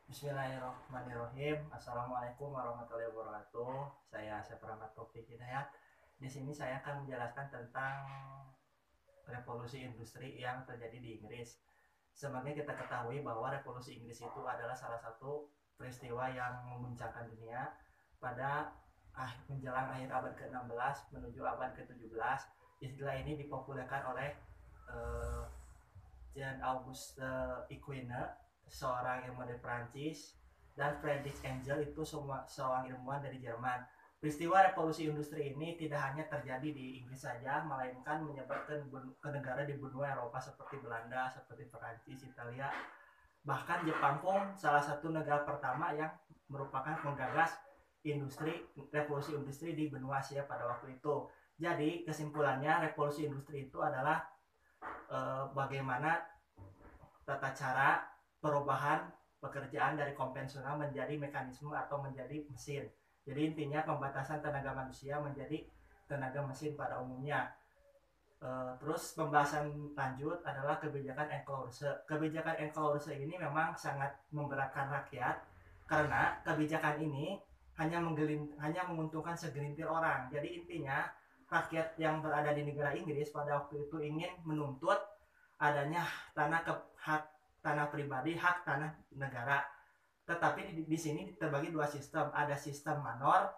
Bismillahirrahmanirrahim. Assalamualaikum warahmatullahi wabarakatuh. Saya Rahmat Taufik Hidayat. Di sini saya akan menjelaskan tentang revolusi industri yang terjadi di Inggris. Sebagai kita ketahui bahwa revolusi Inggris itu adalah salah satu peristiwa yang mengguncangkan dunia pada menjelang akhir abad ke-16 menuju abad ke-17. Istilah ini dipopulerkan oleh Jean Auguste Equine, seorang ilmuwan dari Prancis, dan Friedrich Engel itu semua seorang ilmuwan dari Jerman. Peristiwa revolusi industri ini tidak hanya terjadi di Inggris saja, melainkan menyebar ke negara di benua Eropa seperti Belanda, seperti Prancis, Italia, bahkan Jepang pun salah satu negara pertama yang merupakan penggagas revolusi industri di benua Asia pada waktu itu. Jadi kesimpulannya, revolusi industri itu adalah bagaimana tata cara perubahan pekerjaan dari konvensional menjadi mekanisme atau menjadi mesin. Jadi intinya pembatasan tenaga manusia menjadi tenaga mesin pada umumnya. Terus pembahasan lanjut adalah kebijakan enclosure. Kebijakan enclosure ini memang sangat memberatkan rakyat karena kebijakan ini hanya menguntungkan segelintir orang. Jadi intinya rakyat yang berada di negara Inggris pada waktu itu ingin menuntut adanya tanah pribadi, hak tanah negara. Tetapi di sini terbagi dua sistem. Ada sistem manor,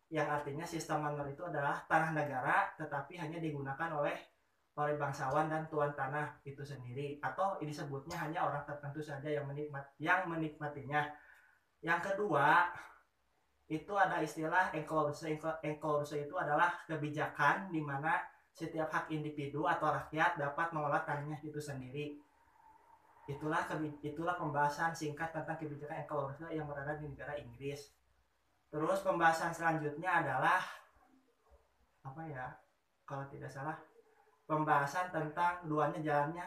yang artinya sistem manor itu adalah tanah negara tetapi hanya digunakan oleh bangsawan dan tuan tanah itu sendiri, atau disebutnya hanya orang tertentu saja yang menikmatinya. Yang kedua, itu ada istilah enclosure. Enclosure itu adalah kebijakan di mana setiap hak individu atau rakyat dapat mengelola tanahnya itu sendiri. Itulah pembahasan singkat tentang kebijakan enclosure yang berada di negara Inggris. Terus pembahasan selanjutnya adalah kalau tidak salah, pembahasan tentang duanya jalannya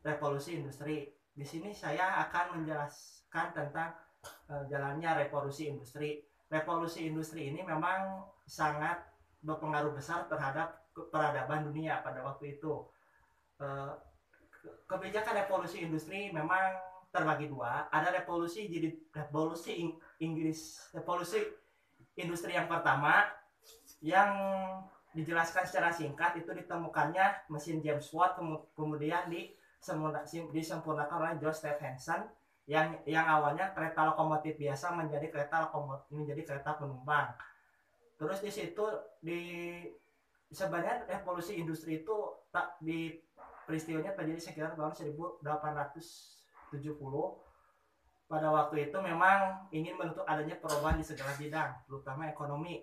revolusi industri. Di sini saya akan menjelaskan tentang jalannya revolusi industri. Revolusi industri ini memang sangat berpengaruh besar terhadap peradaban dunia pada waktu itu. Kebijakan revolusi industri memang terbagi dua. Ada revolusi Inggris, revolusi industri yang pertama yang dijelaskan secara singkat itu ditemukannya mesin James Watt, kemudian disempurnakan oleh John Stephenson yang awalnya kereta lokomotif biasa menjadi kereta penumpang. Terus di situ sebenarnya revolusi industri itu di peristiwanya terjadi sekitar tahun 1870. Pada waktu itu memang ingin menuntut adanya perubahan di segala bidang, terutama ekonomi.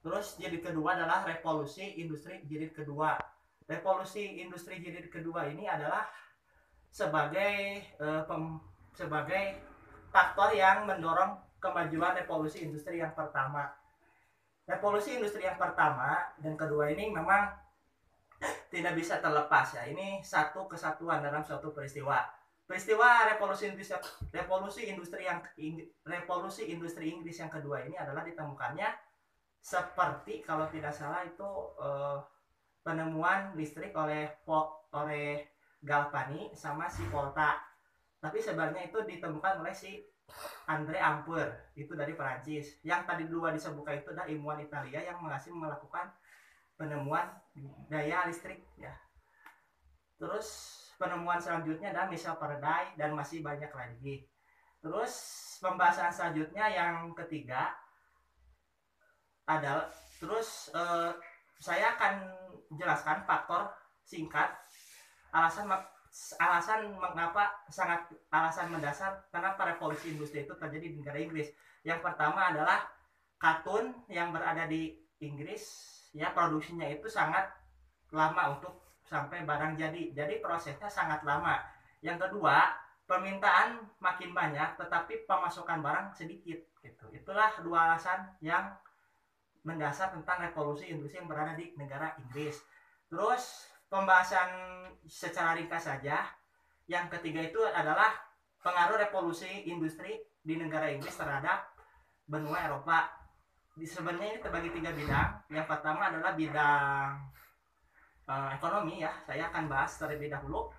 Terus jilid kedua adalah revolusi industri jilid kedua. Revolusi industri jilid kedua ini adalah sebagai faktor yang mendorong kemajuan revolusi industri yang pertama. Revolusi industri yang pertama dan kedua ini memang tidak bisa terlepas ya. Ini satu kesatuan dalam suatu peristiwa. Peristiwa revolusi industri Inggris yang kedua ini adalah ditemukannya seperti kalau tidak salah itu penemuan listrik oleh Galvani sama si Volta. Tapi sebenarnya itu ditemukan oleh si Andre Ampere, itu dari Perancis. Yang tadi dua disebutkan itu adalah ilmuwan Italia yang masih melakukan penemuan daya listrik ya. Terus penemuan selanjutnya adalah Michel Faraday dan masih banyak lagi. Terus pembahasan selanjutnya yang ketiga adalah saya akan jelaskan faktor singkat alasan mendasar kenapa revolusi industri itu terjadi di negara Inggris. Yang pertama adalah katun yang berada di Inggris ya, produksinya itu sangat lama untuk sampai barang jadi prosesnya sangat lama. Yang kedua, permintaan makin banyak tetapi pemasukan barang sedikit gitu. Itulah dua alasan yang mendasar tentang revolusi industri yang berada di negara Inggris. Terus pembahasan secara ringkas saja, yang ketiga itu adalah pengaruh revolusi industri di negara Inggris terhadap benua Eropa. Sebenarnya ini terbagi tiga bidang. Yang pertama adalah bidang ekonomi ya. Saya akan bahas terlebih dahulu.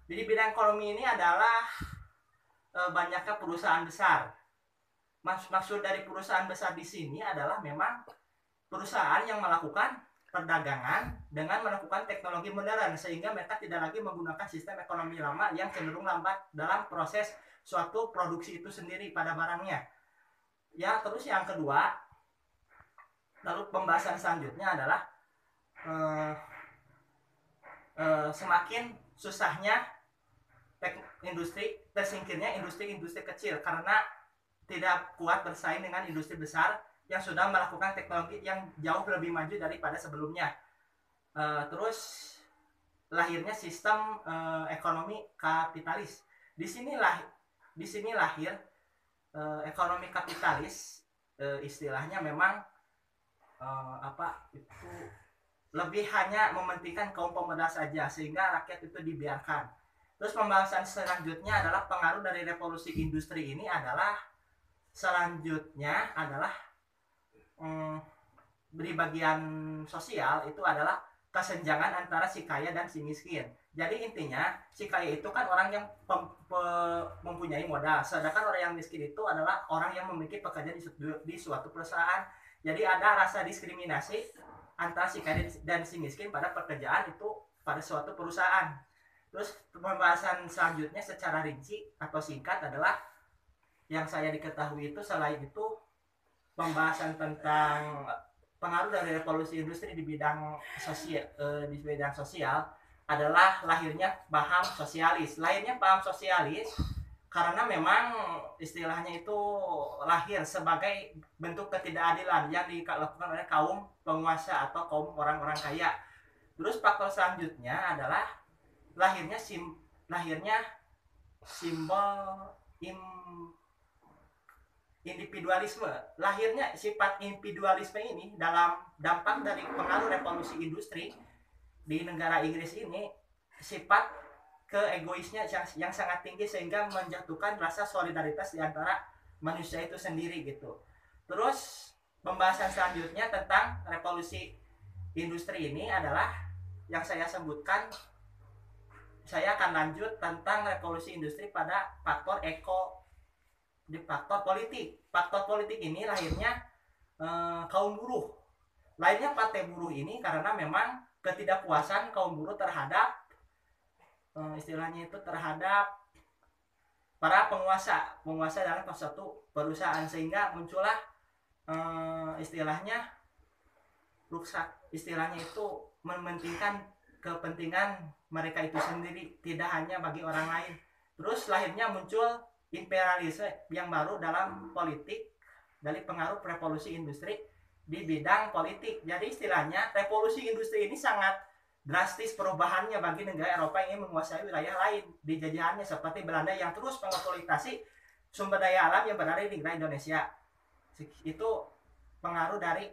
Jadi bidang ekonomi ini adalah banyaknya perusahaan besar. Maksud dari perusahaan besar di sini adalah memang perusahaan yang melakukan perdagangan dengan melakukan teknologi modern, sehingga mereka tidak lagi menggunakan sistem ekonomi lama yang cenderung lambat dalam proses suatu produksi itu sendiri pada barangnya. Ya, terus yang kedua, lalu pembahasan selanjutnya adalah semakin susahnya tersingkirnya industri-industri kecil karena tidak kuat bersaing dengan industri besar yang sudah melakukan teknologi yang jauh lebih maju daripada sebelumnya. Terus lahirnya sistem ekonomi kapitalis. Di sini lahir ekonomi kapitalis. Istilahnya memang itu lebih hanya mementingkan kaum pemuda saja, sehingga rakyat itu dibiarkan. Terus pembahasan selanjutnya adalah pengaruh dari revolusi industri ini adalah di bagian sosial itu adalah kesenjangan antara si kaya dan si miskin. Jadi intinya si kaya itu kan orang yang mempunyai modal, sedangkan orang yang miskin itu adalah orang yang memiliki pekerjaan di suatu perusahaan. Jadi ada rasa diskriminasi antara si kaya dan si miskin pada pekerjaan itu pada suatu perusahaan. Terus pembahasan selanjutnya secara rinci atau singkat adalah yang saya diketahui itu selain itu pembahasan tentang pengaruh dari revolusi industri di bidang sosial adalah lahirnya paham sosialis. Lahirnya paham sosialis karena memang istilahnya itu lahir sebagai bentuk ketidakadilan yang dilakukan oleh kaum penguasa atau kaum orang-orang kaya. Terus faktor selanjutnya adalah lahirnya simbol individualisme. Lahirnya sifat individualisme ini dalam dampak dari pengaruh revolusi industri di negara Inggris ini, sifat keegoisnya yang sangat tinggi sehingga menjatuhkan rasa solidaritas di antara manusia itu sendiri gitu. Terus pembahasan selanjutnya tentang revolusi industri ini adalah yang saya sebutkan. Saya akan lanjut tentang revolusi industri pada faktor faktor politik. Faktor politik ini lahirnya kaum buruh. Lahirnya partai buruh ini karena memang ketidakpuasan kaum buruh terhadap istilahnya itu terhadap para penguasa dalam suatu perusahaan, sehingga muncullah istilahnya itu mementingkan kepentingan mereka itu sendiri, tidak hanya bagi orang lain. Terus lahirnya muncul imperialisme yang baru dalam politik dari pengaruh revolusi industri di bidang politik. Jadi istilahnya revolusi industri ini sangat drastis perubahannya bagi negara Eropa yang ingin menguasai wilayah lain di jajahannya, seperti Belanda yang terus mengeksploitasi sumber daya alam yang berada di negara Indonesia. Itu pengaruh dari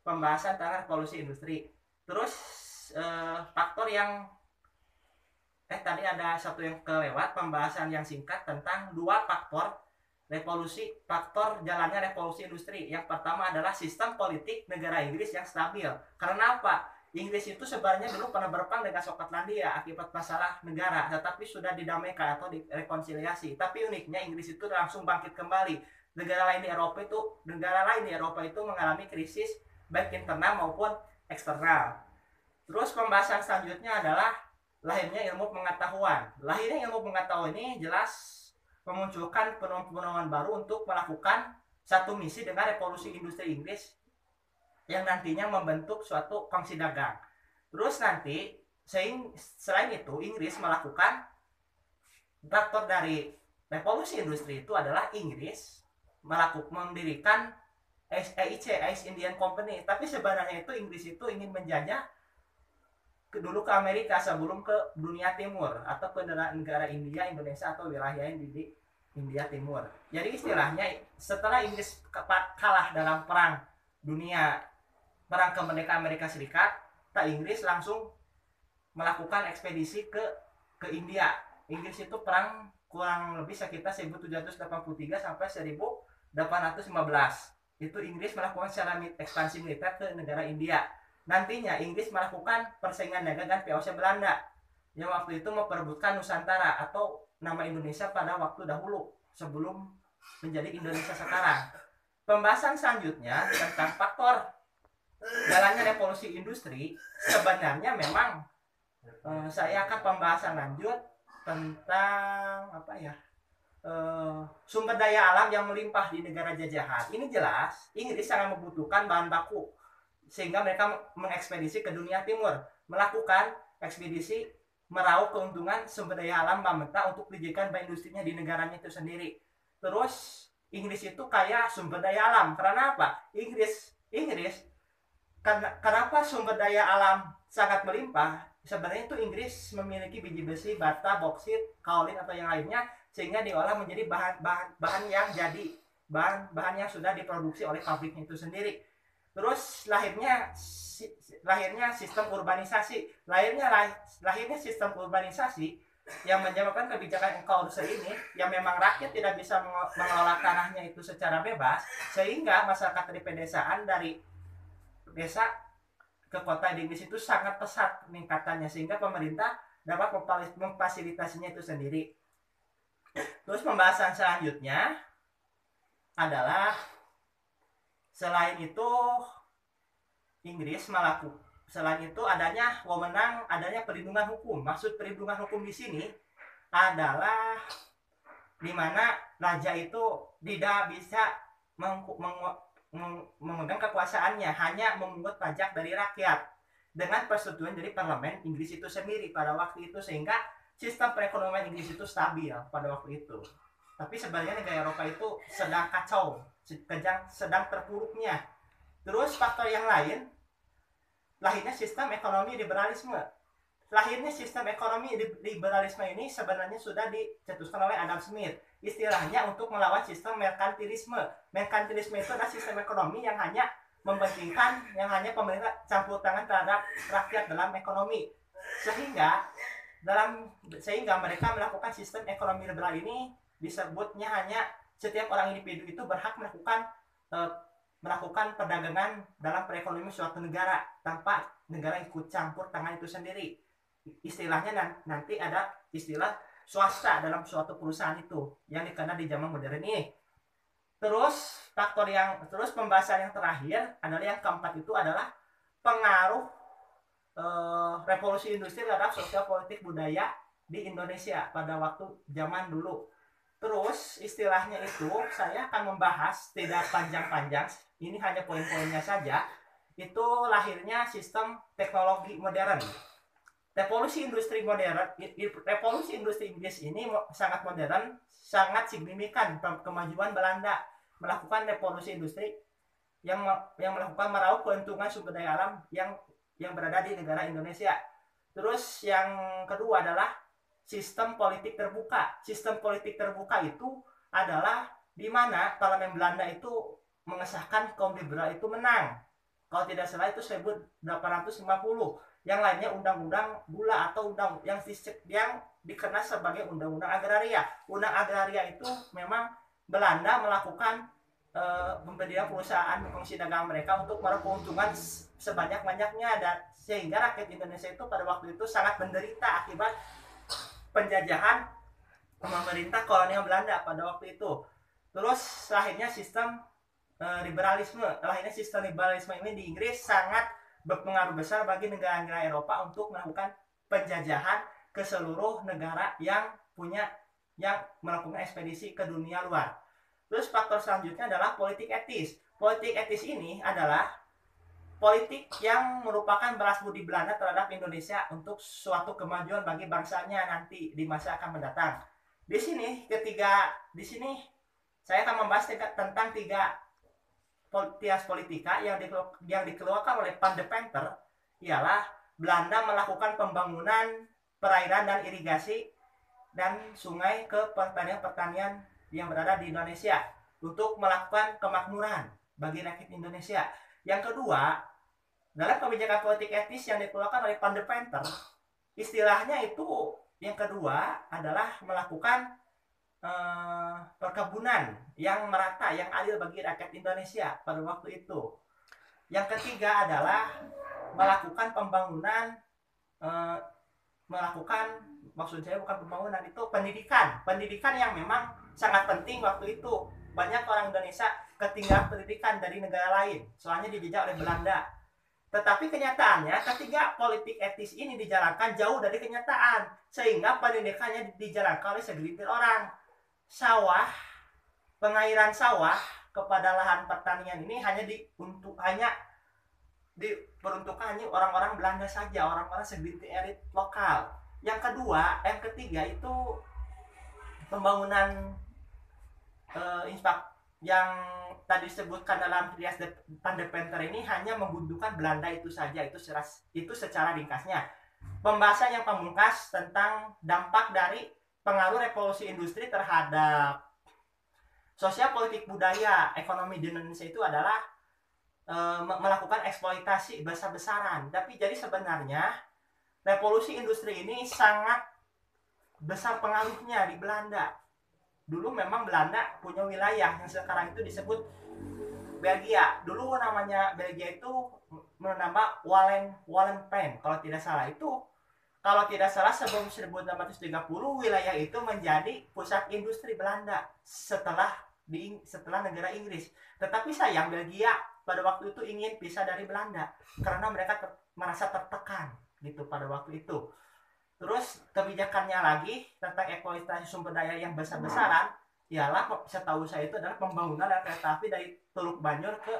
pembahasan tentang revolusi industri. Terus faktor yang tadi ada satu yang kelewat, pembahasan yang singkat tentang dua faktor jalannya revolusi industri. Yang pertama adalah sistem politik negara Inggris yang stabil. Karena apa? Inggris itu sebenarnya dulu pernah berperang dengan Skotlandia akibat masalah negara, tetapi sudah didamaikan atau direkonsiliasi. Tapi uniknya Inggris itu langsung bangkit kembali. Negara lain di Eropa itu mengalami krisis baik internal maupun eksternal. Terus pembahasan selanjutnya adalah lahirnya ilmu pengetahuan. Lahirnya ilmu pengetahuan ini jelas memunculkan penemuan baru untuk melakukan satu misi dengan revolusi industri Inggris yang nantinya membentuk suatu kongsi dagang. Terus nanti selain itu Inggris melakukan faktor dari revolusi industri itu adalah Inggris mendirikan EIC, East Indian Company. Tapi sebenarnya itu Inggris itu ingin menjajah dulu ke Amerika sebelum ke dunia timur atau ke negara India, Indonesia atau wilayah yang di India Timur. Jadi istilahnya setelah Inggris kalah dalam perang kemerdekaan Amerika Serikat, Inggris langsung melakukan ekspedisi ke India. Inggris itu perang kurang lebih sekitar 1783 sampai 1815. Itu Inggris melakukan secara ekspansi militer ke negara India. Nantinya Inggris melakukan persaingan dagang dengan VOC Belanda. yang waktu itu memperebutkan Nusantara atau nama Indonesia pada waktu dahulu sebelum menjadi Indonesia sekarang. Pembahasan selanjutnya tentang faktor jalannya revolusi industri, sebenarnya memang saya akan pembahasan lanjut tentang apa ya, sumber daya alam yang melimpah di negara jajahan. Ini jelas Inggris sangat membutuhkan bahan baku sehingga mereka mengekspedisi ke dunia timur, melakukan ekspedisi meraup keuntungan sumber daya alam mentah untuk dijadikan bahan industrinya di negaranya itu sendiri. Terus Inggris itu kaya sumber daya alam. Karena apa? Inggris kenapa sumber daya alam sangat melimpah? Sebenarnya itu Inggris memiliki biji besi, bata, boksit, kaolin atau yang lainnya sehingga diolah menjadi bahan yang jadi bahan yang sudah diproduksi oleh pabriknya itu sendiri. Terus lahirnya sistem urbanisasi, lahirnya sistem urbanisasi yang menyebabkan kebijakan enklausur ini yang memang rakyat tidak bisa mengelola tanahnya itu secara bebas, sehingga masyarakat dari pedesaan dari desa ke kota di Inggris itu sangat pesat peningkatannya sehingga pemerintah dapat memfasilitasinya itu sendiri. Terus pembahasan selanjutnya adalah selain itu Inggris selain itu adanya wewenang, adanya perlindungan hukum. Maksud perlindungan hukum di sini adalah di mana raja itu tidak bisa memegang kekuasaannya, hanya memungut pajak dari rakyat dengan persetujuan dari parlemen Inggris itu sendiri pada waktu itu, sehingga sistem perekonomian Inggris itu stabil pada waktu itu. Tapi sebenarnya negara Eropa itu sedang kacau, sedang terpuruknya. Terus faktor yang lain, lahirnya sistem ekonomi liberalisme. Lahirnya sistem ekonomi liberalisme ini sebenarnya sudah dicetuskan oleh Adam Smith. Istilahnya untuk melawan sistem merkantilisme. Merkantilisme itu adalah sistem ekonomi yang hanya mementingkan, yang hanya pemerintah campur tangan terhadap rakyat dalam ekonomi. Sehingga mereka melakukan sistem ekonomi liberal ini disebutnya hanya setiap orang individu itu berhak melakukan perdagangan dalam perekonomian suatu negara tanpa negara ikut campur tangan itu sendiri. Istilahnya nanti ada istilah swasta dalam suatu perusahaan itu yang dikenal di zaman modern ini. Terus pembahasan yang terakhir adalah yang keempat, itu adalah pengaruh revolusi industri terhadap sosial politik budaya di Indonesia pada waktu zaman dulu. Terus istilahnya itu saya akan membahas tidak panjang-panjang, ini hanya poin-poinnya saja. Itu lahirnya sistem teknologi modern. Revolusi industri Inggris ini sangat modern, sangat signifikan kemajuan Belanda melakukan revolusi industri yang melakukan meraup keuntungan sumber daya alam yang berada di negara Indonesia. Terus yang kedua adalah sistem politik terbuka. Sistem politik terbuka itu adalah di mana parlemen Belanda itu mengesahkan kaum liberal itu menang. Kalau tidak salah itu 1850. Yang lainnya undang-undang gula atau yang dikenal sebagai undang-undang agraria. Undang agraria itu memang Belanda melakukan pemberian perusahaan fungsi dagang mereka untuk meraup keuntungan sebanyak-banyaknya, dan sehingga rakyat Indonesia itu pada waktu itu sangat menderita akibat penjajahan pemerintah kolonial Belanda pada waktu itu. Terus lahirnya sistem liberalisme. Lahirnya sistem liberalisme ini di Inggris sangat berpengaruh besar bagi negara-negara Eropa untuk melakukan penjajahan ke seluruh negara yang melakukan ekspedisi ke dunia luar. Terus faktor selanjutnya adalah politik etis. Politik etis ini adalah politik yang merupakan balas budi Belanda terhadap Indonesia untuk suatu kemajuan bagi bangsanya nanti di masa akan mendatang. Di sini saya akan membahas tentang tiga teas politika yang dikeluarkan oleh Van de Penter, ialah Belanda melakukan pembangunan perairan dan irigasi dan sungai ke pertanian yang berada di Indonesia untuk melakukan kemakmuran bagi rakyat Indonesia. Yang kedua, dalam kebijakan politik etis yang dikeluarkan oleh Van de Penter, istilahnya itu yang kedua adalah melakukan perkebunan yang merata, yang adil bagi rakyat Indonesia pada waktu itu. Yang ketiga adalah melakukan pembangunan melakukan, maksud saya bukan pembangunan, itu pendidikan yang memang sangat penting waktu itu. Banyak orang Indonesia ketinggalan pendidikan dari negara lain, soalnya dijajah oleh Belanda. Tetapi kenyataannya ketika politik etis ini dijalankan jauh dari kenyataan, sehingga pendidikannya dijalankan oleh segelintir orang. Sawah, pengairan sawah kepada lahan pertanian ini hanya diperuntukkan hanya orang-orang Belanda saja, orang-orang segelintir elit lokal. Yang kedua, yang ketiga itu pembangunan yang tadi disebutkan dalam Trias Pandepenter ini hanya membutuhkan Belanda itu saja, itu secara ringkasnya. Pembahasan yang pamungkas tentang dampak dari pengaruh revolusi industri terhadap sosial, politik, budaya, ekonomi di Indonesia itu adalah melakukan eksploitasi besar-besaran. Tapi jadi sebenarnya revolusi industri ini sangat besar pengaruhnya di Belanda. Dulu memang Belanda punya wilayah yang sekarang itu disebut Belgia. Dulu namanya Belgia itu menambah Wallenpen kalau tidak salah. Itu kalau tidak salah sebelum 1830 wilayah itu menjadi pusat industri Belanda setelah negara Inggris. Tetapi sayang Belgia pada waktu itu ingin pisah dari Belanda karena mereka merasa tertekan gitu pada waktu itu. Terus kebijakannya lagi tentang eksploitasi sumber daya yang besar-besaran, ialah setahu saya itu adalah pembangunan kereta api dari Teluk Banyor ke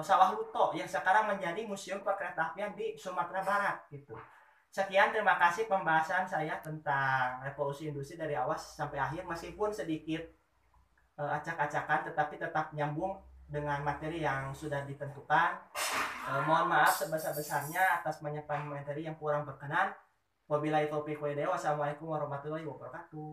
Sawah Lunto yang sekarang menjadi museum perkeretaapian di Sumatera Barat gitu. Sekian, terima kasih pembahasan saya tentang revolusi industri dari awal sampai akhir, meskipun sedikit acak-acakan tetapi tetap nyambung dengan materi yang sudah ditentukan. Mohon maaf sebesar-besarnya atas penyampaian materi yang kurang berkenan. Wabillahi taufiq wal hidayah. Wassalamualaikum warahmatullahi wabarakatuh.